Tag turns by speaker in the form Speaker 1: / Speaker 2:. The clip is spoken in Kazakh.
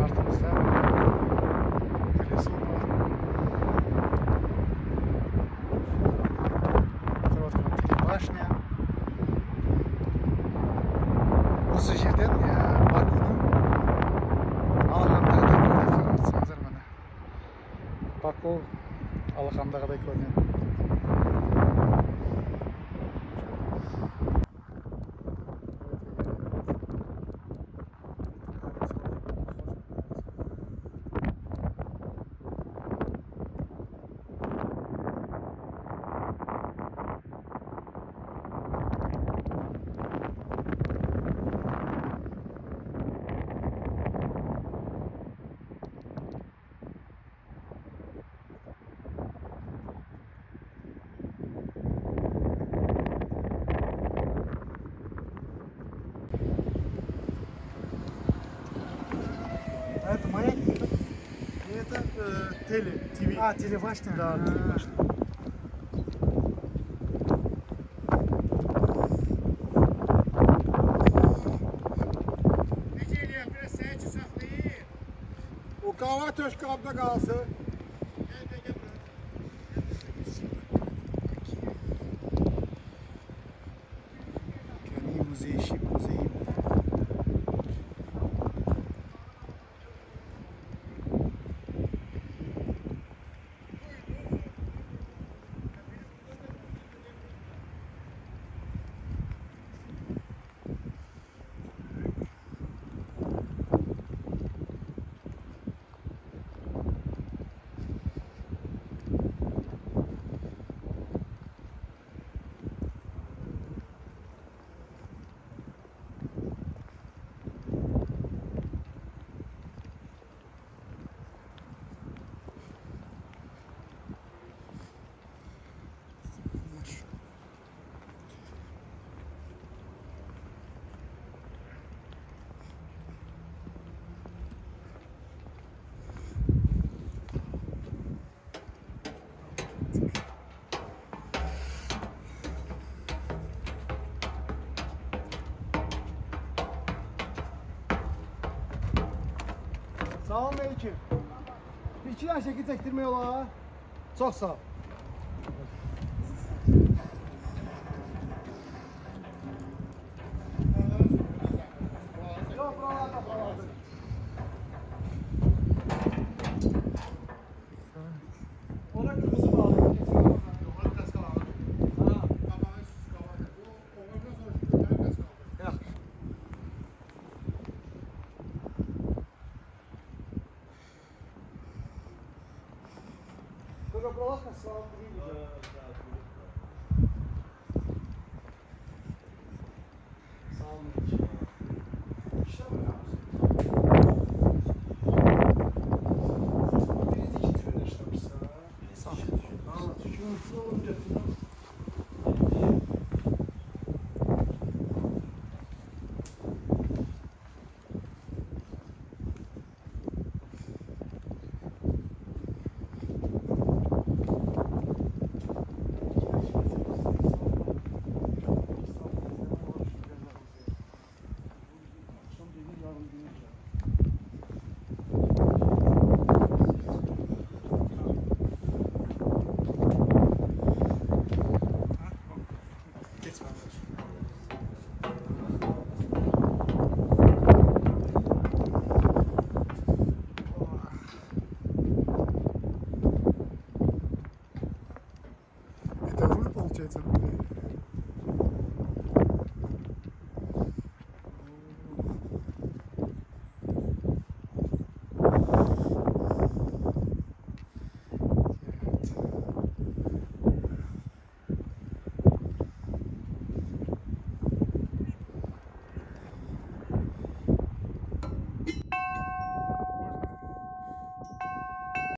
Speaker 1: артымызда телесур бар. Көріп отырған телебашня. Осы жерден Бакудің алақандағыдай көрінеді, қарап отырсаңыздар міне. Баку алақандағыдай көрінеді.
Speaker 2: Это маятник?
Speaker 1: Это ТВ.
Speaker 2: А, телебашня?
Speaker 1: Да, телебашня.
Speaker 2: O kahve töş kapta kalsın.
Speaker 1: Музей.
Speaker 2: Sağ olun Melik'im. Bir iki tane şekil çektirmeye ola. Çok sağ ol. Yok, buralarda. Ona kırmızı bağlı. Buralar nasıl?